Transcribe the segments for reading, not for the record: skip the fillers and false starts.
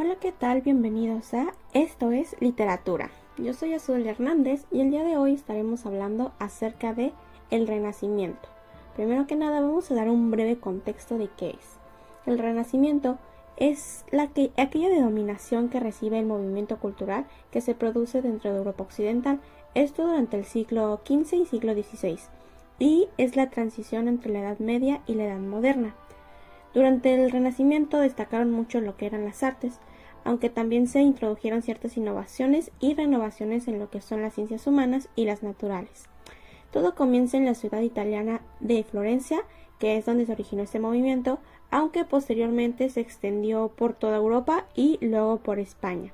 Hola, ¿qué tal? Bienvenidos a Esto es Literatura. Yo soy Azul Hernández y el día de hoy estaremos hablando acerca de el Renacimiento. Primero que nada vamos a dar un breve contexto de qué es. El Renacimiento es aquella denominación que recibe el movimiento cultural que se produce dentro de Europa Occidental, esto durante el siglo XV y siglo XVI, y es la transición entre la Edad Media y la Edad Moderna. Durante el Renacimiento destacaron mucho lo que eran las artes, aunque también se introdujeron ciertas innovaciones y renovaciones en lo que son las ciencias humanas y las naturales. Todo comienza en la ciudad italiana de Florencia, que es donde se originó este movimiento, aunque posteriormente se extendió por toda Europa y luego por España.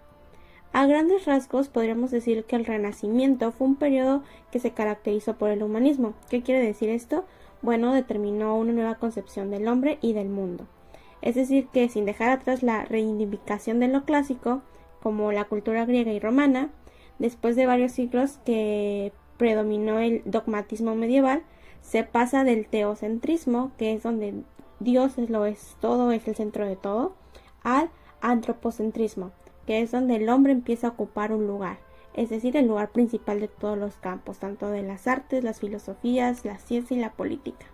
A grandes rasgos podríamos decir que el Renacimiento fue un periodo que se caracterizó por el humanismo. ¿Qué quiere decir esto? Bueno, determinó una nueva concepción del hombre y del mundo. Es decir, que sin dejar atrás la reivindicación de lo clásico, como la cultura griega y romana, después de varios siglos que predominó el dogmatismo medieval, se pasa del teocentrismo, que es donde Dios lo es todo, es el centro de todo, al antropocentrismo, que es donde el hombre empieza a ocupar un lugar, es decir, el lugar principal de todos los campos, tanto de las artes, las filosofías, la ciencia y la política.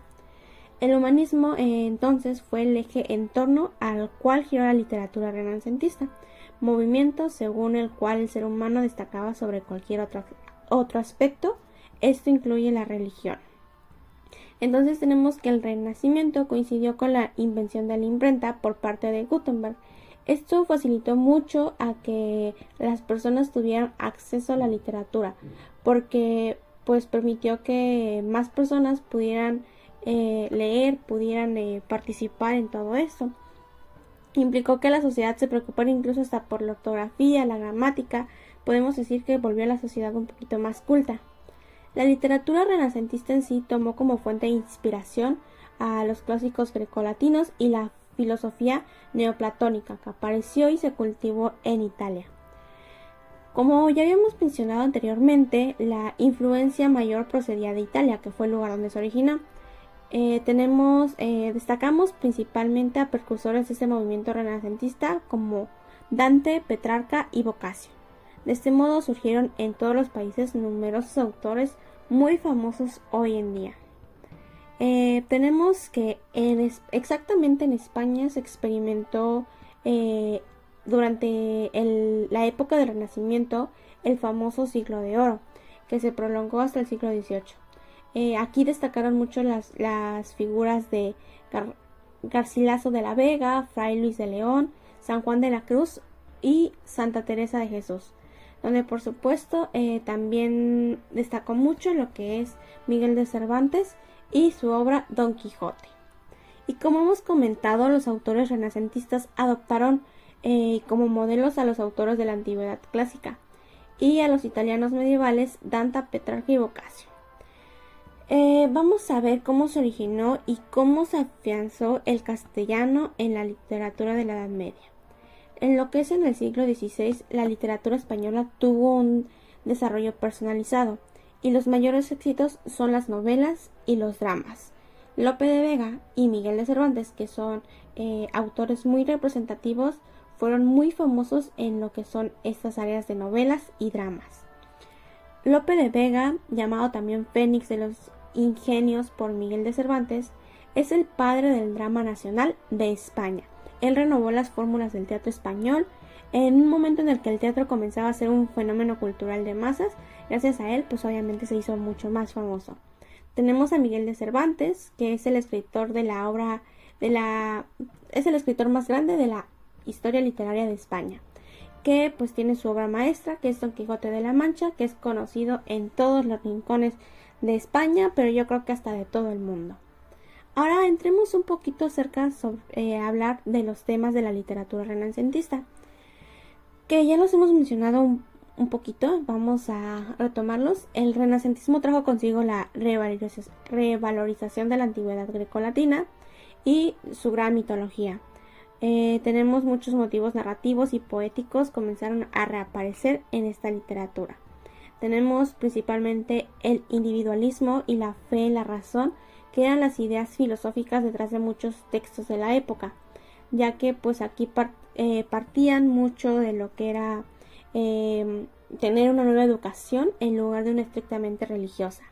El humanismo entonces fue el eje en torno al cual giró la literatura renacentista, movimiento según el cual el ser humano destacaba sobre cualquier otro aspecto. Esto incluye la religión. Entonces tenemos que el Renacimiento coincidió con la invención de la imprenta por parte de Gutenberg. Esto facilitó mucho a que las personas tuvieran acceso a la literatura, porque pues permitió que más personas pudieran leer, pudieran participar en todo esto. Implicó que la sociedad se preocupara incluso hasta por la ortografía, la gramática. Podemos decir que volvió a la sociedad un poquito más culta. La literatura renacentista en sí tomó como fuente de inspiración a los clásicos grecolatinos y la filosofía neoplatónica que apareció y se cultivó en Italia. Como ya habíamos mencionado anteriormente, la influencia mayor procedía de Italia, que fue el lugar donde se originó. Destacamos principalmente a precursores de este movimiento renacentista como Dante, Petrarca y Boccaccio. De este modo surgieron en todos los países numerosos autores muy famosos hoy en día. Tenemos que exactamente en España se experimentó durante la época del Renacimiento el famoso siglo de oro, que se prolongó hasta el siglo XVIII. Aquí destacaron mucho las figuras de Garcilaso de la Vega, Fray Luis de León, San Juan de la Cruz y Santa Teresa de Jesús, donde por supuesto también destacó mucho lo que es Miguel de Cervantes y su obra Don Quijote. Y como hemos comentado, los autores renacentistas adoptaron como modelos a los autores de la antigüedad clásica y a los italianos medievales Dante, Petrarca y Boccaccio. Vamos a ver cómo se originó y cómo se afianzó el castellano en la literatura de la Edad Media. En lo que es en el siglo XVI, la literatura española tuvo un desarrollo personalizado y los mayores éxitos son las novelas y los dramas. Lope de Vega y Miguel de Cervantes, que son autores muy representativos, fueron muy famosos en lo que son estas áreas de novelas y dramas. Lope de Vega, llamado también Fénix de los Ingenios por Miguel de Cervantes, es el padre del drama nacional de España. Él renovó las fórmulas del teatro español en un momento en el que el teatro comenzaba a ser un fenómeno cultural de masas. Gracias a él, pues obviamente se hizo mucho más famoso. Tenemos a Miguel de Cervantes, que es el escritor de la obra es el escritor más grande de la historia literaria de España, que pues tiene su obra maestra, que es Don Quijote de la Mancha, que es conocido en todos los rincones de España, pero yo creo que hasta de todo el mundo. Ahora entremos un poquito acerca sobre hablar de los temas de la literatura renacentista, que ya los hemos mencionado un poquito, vamos a retomarlos. El renacentismo trajo consigo la revalorización de la antigüedad grecolatina y su gran mitología. Tenemos muchos motivos narrativos y poéticos comenzaron a reaparecer en esta literatura. Tenemos principalmente el individualismo y la fe en la razón, que eran las ideas filosóficas detrás de muchos textos de la época. ya que pues aquí partían mucho de lo que era tener una nueva educación en lugar de una estrictamente religiosa.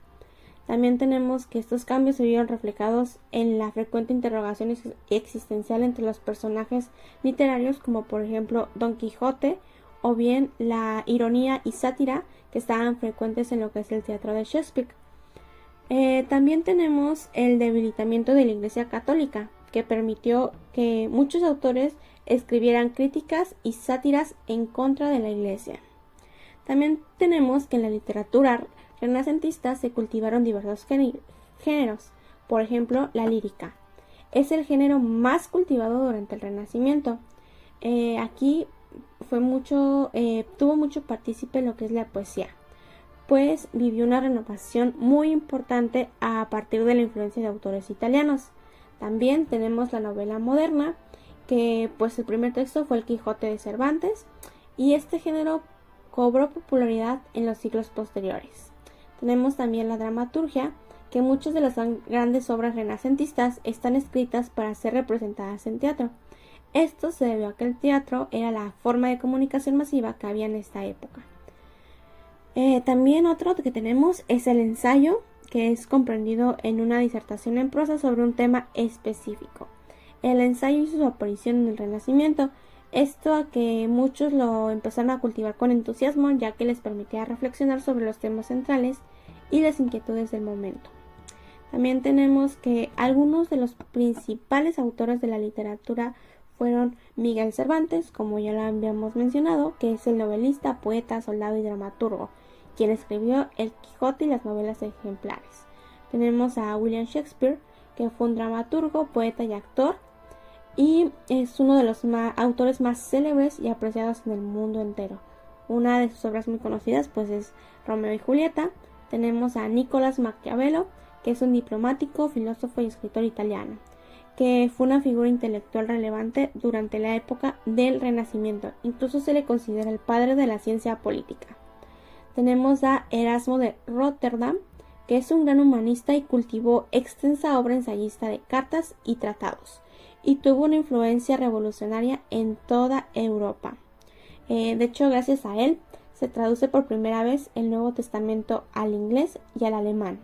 También tenemos que estos cambios se vieron reflejados en la frecuente interrogación existencial entre los personajes literarios, como por ejemplo Don Quijote, o bien la ironía y sátira que estaban frecuentes en lo que es el teatro de Shakespeare. También tenemos el debilitamiento de la Iglesia Católica, que permitió que muchos autores escribieran críticas y sátiras en contra de la Iglesia. También tenemos que en la literatura renacentista se cultivaron diversos géneros, por ejemplo la lírica. Es el género más cultivado durante el Renacimiento. Aquí tuvo mucho partícipe lo que es la poesía, pues vivió una renovación muy importante a partir de la influencia de autores italianos. También tenemos la novela moderna, que pues el primer texto fue el Quijote de Cervantes, y este género cobró popularidad en los siglos posteriores. Tenemos también la dramaturgia, que muchas de las grandes obras renacentistas están escritas para ser representadas en teatro. Esto se debió a que el teatro era la forma de comunicación masiva que había en esta época. También otro que tenemos es el ensayo, que es comprendido en una disertación en prosa sobre un tema específico. El ensayo hizo su aparición en el Renacimiento, esto a que muchos lo empezaron a cultivar con entusiasmo, ya que les permitía reflexionar sobre los temas centrales y las inquietudes del momento. También tenemos que algunos de los principales autores de la literatura fueron Miguel Cervantes, como ya lo habíamos mencionado, que es el novelista, poeta, soldado y dramaturgo, quien escribió El Quijote y las novelas ejemplares. Tenemos a William Shakespeare, que fue un dramaturgo, poeta y actor, y es uno de los autores más célebres y apreciados en el mundo entero. Una de sus obras muy conocidas pues es Romeo y Julieta. Tenemos a Nicolás Maquiavelo, que es un diplomático, filósofo y escritor italiano, que fue una figura intelectual relevante durante la época del Renacimiento. Incluso se le considera el padre de la ciencia política. Tenemos a Erasmo de Rotterdam, que es un gran humanista y cultivó extensa obra ensayista de cartas y tratados, y tuvo una influencia revolucionaria en toda Europa. De hecho, gracias a él se traduce por primera vez el Nuevo Testamento al inglés y al alemán.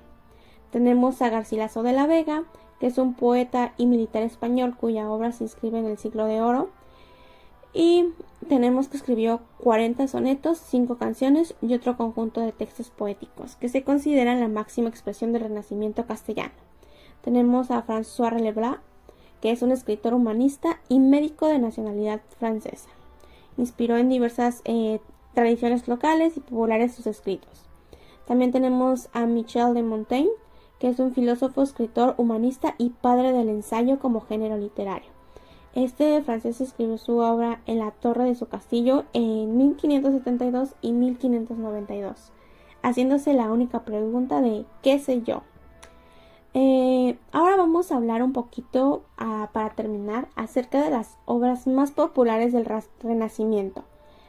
Tenemos a Garcilaso de la Vega, que es un poeta y militar español cuya obra se inscribe en el Siglo de Oro. Y tenemos que escribió 40 sonetos, 5 canciones y otro conjunto de textos poéticos, que se consideran la máxima expresión del Renacimiento castellano. Tenemos a François Rabelais, que es un escritor humanista y médico de nacionalidad francesa. Inspiró en diversas tradiciones locales y populares sus escritos. También tenemos a Michel de Montaigne, que es un filósofo, escritor, humanista y padre del ensayo como género literario. Este francés escribió su obra en la torre de su castillo en 1572 y 1592, haciéndose la única pregunta de ¿qué sé yo? Ahora vamos a hablar un poquito, para terminar, acerca de las obras más populares del Renacimiento,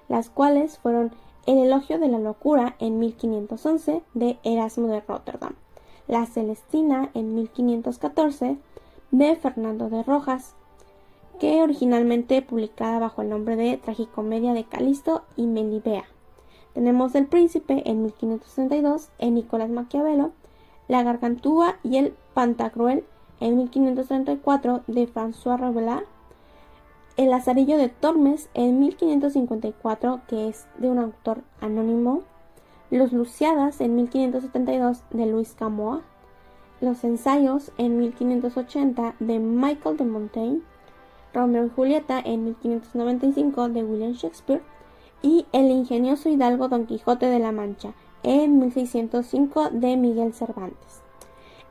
las cuales fueron El Elogio de la Locura en 1511 de Erasmo de Rotterdam, La Celestina en 1514 de Fernando de Rojas, que originalmente publicada bajo el nombre de Tragicomedia de Calisto y Melibea. Tenemos El Príncipe en 1532 de Nicolás Maquiavelo, La Gargantúa y el Pantagruel en 1534 de François Rabelais, El Lazarillo de Tormes en 1554, que es de un autor anónimo, Los Lusiadas en 1572 de Luis Camoes, Los Ensayos en 1580 de Michel de Montaigne, Romeo y Julieta en 1595 de William Shakespeare y El ingenioso hidalgo Don Quijote de la Mancha en 1605 de Miguel Cervantes.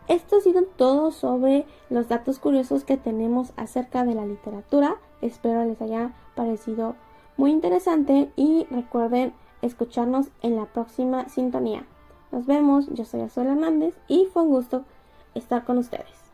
Esto ha sido todo sobre los datos curiosos que tenemos acerca de la literatura. Espero les haya parecido muy interesante y recuerden escucharnos en la próxima sintonía. Nos vemos, yo soy Azul Hernández y fue un gusto estar con ustedes.